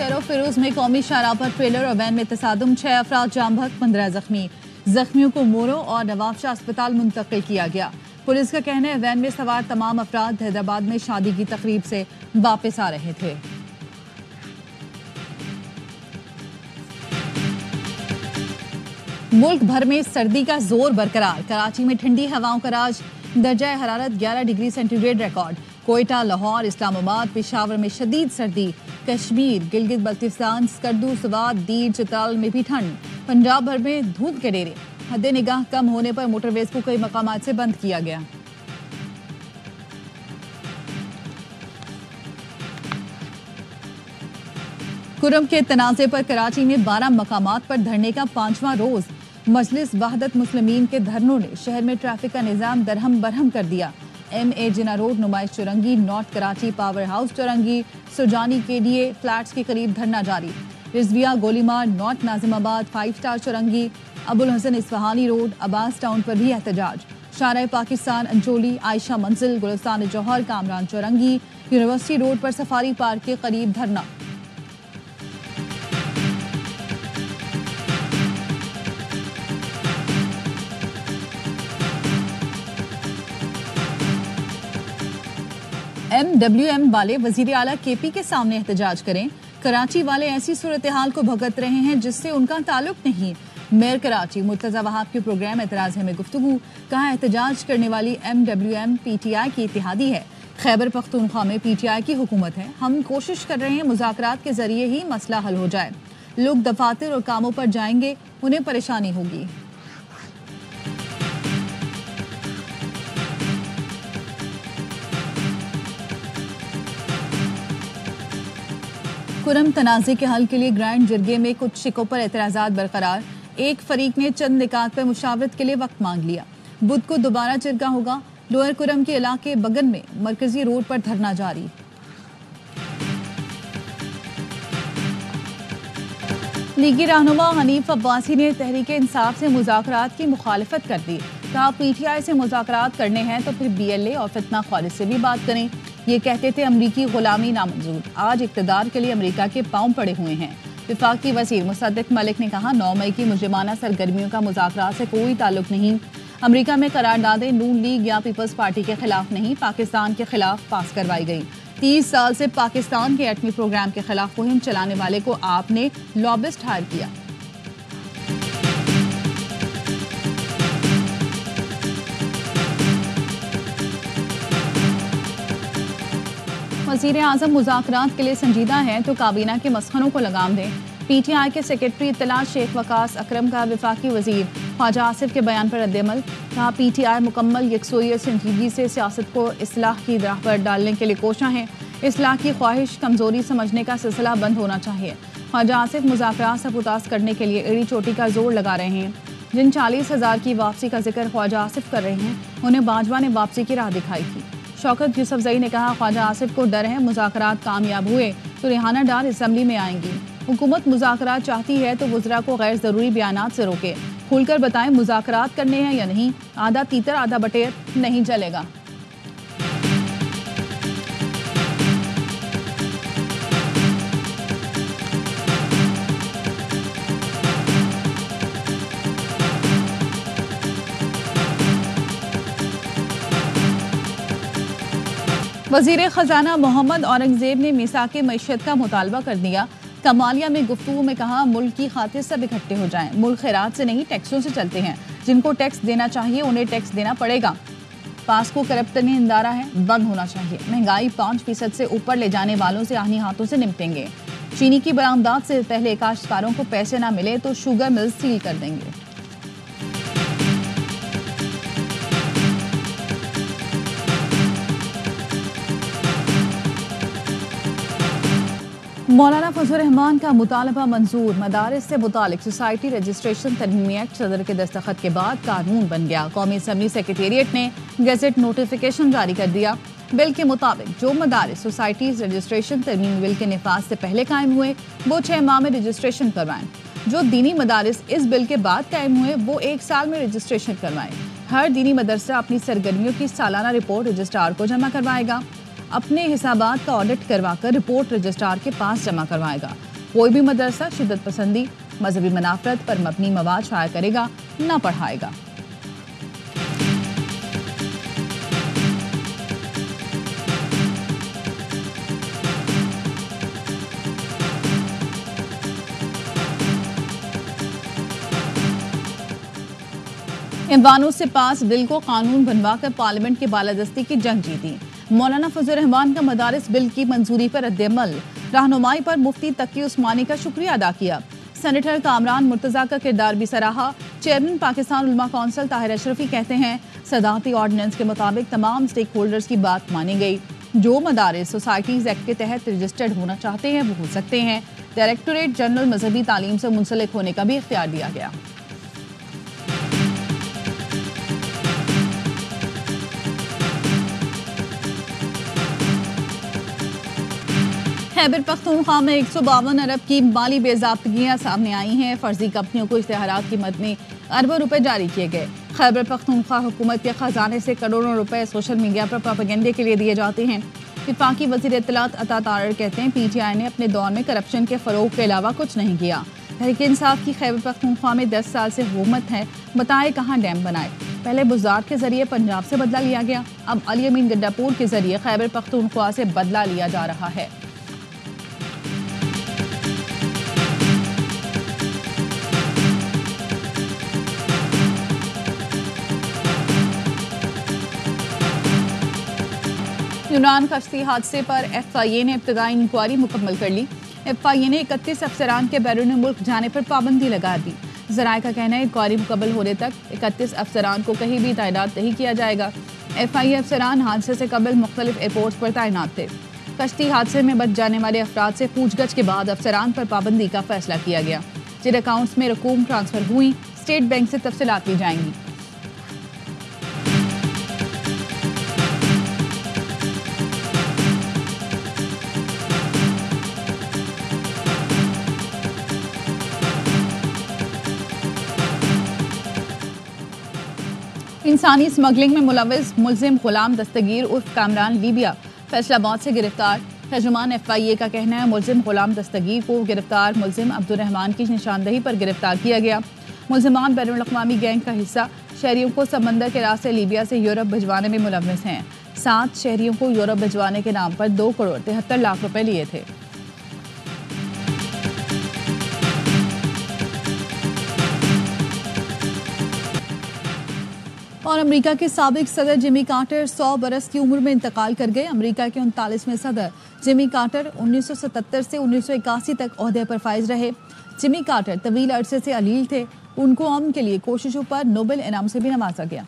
शहर फिरोज में कौमी शाहराह पर ट्रेलर और वैन में तसादुम, 6 अफराद जाम बहक, 15 जख्मी। जख्मियों को मोरो और नवाबशाह अस्पताल मुंतकिल किया गया। पुलिस का कहना है वैन में सवार तमाम अफराद हैदराबाद में शादी की तकरीब से वापस आ रहे थे। मुल्क भर में सर्दी का जोर बरकरार। कराची में ठंडी हवाओं का राज, दर्जा हरारत 11 degree centigrade record. Quetta, Lahore, Islamabad, Peshawar में शदीद सर्दी। कश्मीर, गिलगित बल्तिस्तान, स्कर्दू, सवात, दीर, चित्राल में भी ठंड। पंजाब भर में धूप के डेरे। हद निगाह कम होने पर मोटरवेज को कई मकामात से बंद किया गया। कुरम के तनाज़े पर कराची में 12 मकामात पर धरने का 5वां रोज। मजलिस वहदत मुस्लिमीन के धरनों ने शहर में ट्रैफिक का निजाम दरहम बरहम कर दिया। MA Jinnah road Numaish Chowrangi, north Karachi power house Chowrangi, सुजानी KDA फ्लैट्स के करीब धरना जारी। Rizvia, Golimar, north Nazimabad, 5 star Chowrangi, Abul Hasan Ispahani road, Abbas town पर भी एहतजाज। शारा पाकिस्तान, अंचोली, आयशा मंजिल, गुलिस्तान जौहर, कामरान चौरंगी, यूनिवर्सिटी रोड पर सफारी पार्क के करीब धरना। MWM वाले वजीर आला KP के सामने एहतजाज करें। कराची वाले ऐसी सूरत हाल को भुगत रहे हैं जिससे उनका ताल्लुक नहीं। मेयर कराची मुर्तजा वहाब के प्रोग्राम एतराज है में गुफ्तगू। कहा एहतजाज करने वाली MWM PTI की इत्तेहादी है। खैबर पख्तूनख्वा में PTI की हुकूमत है। हम कोशिश कर रहे हैं मुज़ाकरात के जरिए ही मसला हल हो जाए। लोग दफातर और कामों पर जाएंगे, उन्हें परेशानी होगी। कुरम तनाज़े के हल के लिए ग्रैंड जिरगे में कुछ शिकों पर एतराज़ात बरकरार। एक फरीक ने चंद निकात पर मुशावरत के लिए वक्त मांग लिया। बुध को दोबारा जिरगा होगा। लोअर कुरम के इलाके बगन में मरकजी रोड पर धरना जारी। लीगी रहनुमा हनीफ अब्बासी ने तहरीक इंसाफ से मुज़ाकरात की मुखालिफत कर दी। कहा PTI से मुज़ाकरात करने हैं तो फिर BLA और फितना खालिद से भी बात करें। ये कहते थे अमरीकी गुलामी नामंजूर। आज इक़्तिदार के लिए अमरीका के पांव पड़े हुए हैं। विफाकी वज़ीर मुसद्दिक मलिक ने कहा 9 मई की मुजरिमाना सरगर्मियों का मुज़ाकरात से कोई ताल्लुक नहीं। अमरीका में करारदादें नून लीग या पीपल्स पार्टी के खिलाफ नहीं, पाकिस्तान के खिलाफ पास करवाई गई। 30 साल से पाकिस्तान के एटमी प्रोग्राम के खिलाफ मुहिम चलाने वाले को आपने लॉबिस्ट हायर किया। वज़ीर आज़म मुज़ाकरात के लिए संजीदा है तो काबीना के मसखनों को लगाम दें। PTI के सेक्रेटरी इत्तला शेख वकास अकरम का विफाकी वज़ीर ख्वाजा आसिफ के बयान पर रद्द-ए-अमल। कहा PTI मुकम्मल यकसोई और संजीदगी से सियासत को इस्लाह की राह पर डालने के लिए कोशा है। इस्लाह की ख्वाहिश कमज़ोरी समझने का सिलसिला बंद होना चाहिए। ख्वाजा आसिफ मुज़ाकरात से पुतास करने के लिए एड़ी चोटी का जोर लगा रहे हैं। जिन 40,000 की वापसी का जिक्र ख्वाजा आसिफ कर रहे हैं उन्हें बाजवा ने वापसी की राह दिखाई थी। शौकत यूसुफजई ने कहा ख्वाजा आसिफ को डर है मुज़ाकरात कामयाब हुए तो रिहाना डार असम्बली में आएंगी। हुकूमत मुज़ाकरात चाहती है तो वज़रा को गैर ज़रूरी बयानात से रोके। खुलकर बताएं मुज़ाकरात करने हैं या नहीं। आधा तीतर आधा बटेर नहीं चलेगा। वज़ीर ख़जाना मोहम्मद औरंगज़ेब ने मीसाक़े मईशत का मुतालबा कर दिया। कमालिया में गुफ्तगू में कहा मुल्क की खातिर सब इकट्ठे हो जाएं। मुल्क खैरात से नहीं टैक्सों से चलते हैं। जिनको टैक्स देना चाहिए उन्हें टैक्स देना पड़ेगा। पास्को करप्टनी इंदारा है, बंद होना चाहिए। महंगाई 5% से ऊपर ले जाने वालों से आहनी हाथों से निपटेंगे। चीनी की बरामदात से पहले काश्तकारों को पैसे ना मिले तो शुगर मिल सील कर देंगे। मौलाना फजल रहमान का मुतालबा मंजूर। मदारिस से मुतालिक सोसाइटी रजिस्ट्रेशन तरमीमी एक्ट सदर के दस्तखत के बाद कानून बन गया। कौमी असम्बली सेक्रेटेरिएट ने गैजेट नोटिफिकेशन जारी कर दिया। बिल के मुताबिक जो मदारिस सोसाइटीज रजिस्ट्रेशन तरमीमी बिल के निफाज से पहले कायम हुए वो 6 माह में रजिस्ट्रेशन करवाएं। जो दीनी मदारिस इस बिल के बाद कायम हुए वो 1 साल में रजिस्ट्रेशन करवाएं। हर दीनी मदरसा अपनी सरगर्मियों की सालाना रिपोर्ट रजिस्ट्रार को जमा करवाएगा। अपने हिसाबात का ऑडिट करवाकर रिपोर्ट रजिस्ट्रार के पास जमा करवाएगा। कोई भी मदरसा शिद्दत पसंदी, मजहबी मुनाफरत पर मबनी मवाद शाया करेगा, न पढ़ाएगा। इमवानों से पास बिल को कानून बनवा कर पार्लियामेंट की बालादस्ती की जंग जीती। मौलाना फजल रहमान का मदारिस बिल की मंजूरी पर रद्द-ए-अमल, रहनुमाई पर मुफ्ती तकी उस्मानी का शुक्रिया अदा किया। सेनेटर कामरान मुर्तजा का किरदार भी सराहा। चेयरमैन पाकिस्तान उलमा कौंसिल ताहिर अशरफी कहते हैं, सदारती ऑर्डिनेंस के मुताबिक तमाम स्टेक होल्डर्स की बात मानी गई। जो मदारिस सोसाइटीज एक्ट के तहत रजिस्टर्ड होना चाहते हैं वो हो सकते हैं। डायरेक्टोरेट जनरल मजहबी तालीम से मुंसलिक होने का भी इख्तियार दिया गया। खैबर पख्तूनख्वा में 152 अरब की माली बेज़ाब्तगियां सामने आई हैं। फर्जी कंपनियों को इश्तेहारात की मद में अरबों रुपए जारी किए गए। खैबर पख्तूनख्वा हुकूमत के खजाने से करोड़ों रुपए सोशल मीडिया पर प्रोपेगेंडे के लिए दिए जाते हैं। वफाकी वज़ीर इत्तलात अता तारर कहते हैं, PTI ने अपने दौर में करप्शन के फरोग के अलावा कुछ नहीं किया। तहरीक इंसाफ की खैबर पख्तूनख्वा में 10 साल से हुकूमत है, बताए कहाँ डैम बनाए। पहले बुज़दार के जरिए पंजाब से बदला लिया गया, अब अली अमीन गड्डापुर के जरिए खैबर पख्तूनख्वा से बदला लिया जा रहा है। यूनान कश्ती हादसे पर FIA ने इब्तदाई इंक्वायरी मुकम्मल कर ली। FIA ने 31 अफसरान के बैरून मुल्क जाने पर पाबंदी लगा दी। ज़राए का कहना है, इंक्वायरी मुकम्मल होने तक 31 अफसरान को कहीं भी तैनात नहीं किया जाएगा। FIA अफसरान हादसे से कबल मुख्तलिफ एयरपोर्ट्स पर तैनात थे। कश्ती हादसे में बच जाने वाले अफराद से पूछगछ के बाद अफसरान पर पाबंदी का फैसला किया गया। जिन अकाउंट्स में रकूम ट्रांसफर हुई, स्टेट बैंक से तफसीलात ली जाएंगी। इंसानी स्मगलिंग में मुलविस मुल्जिम गुलाम दस्तगीर उर्फ कामरान लीबिया फैसलाबाद से गिरफ्तार। तर्जुमान FIA का कहना है, मुल्जिम गुलाम दस्तगीर को गिरफ्तार मुल्जिम अब्दुर्रहमान की निशानदही पर गिरफ्तार किया गया। मुल्जिमान बैनुल अक़वामी गैंग का हिस्सा, शहरियों को समंदर के रास्ते लीबिया से यूरोप भिजवाने में मुलविस हैं। 7 शहरियों को यूरोप भिजवाने के नाम पर 2 करोड़ 73 लाख रुपए लिए थे। और अमेरिका के साबिक सदर जिमी कार्टर 100 बरस की उम्र में इंतकाल कर गए। अमेरिका के 39वें सदर जिमी कार्टर 1977 से 1981 तक ओहदे पर फाइज रहे। जिमी कार्टर तवील अरसे से अलील थे। उनको अमन के लिए कोशिशों पर नोबेल इनाम से भी नवाजा गया।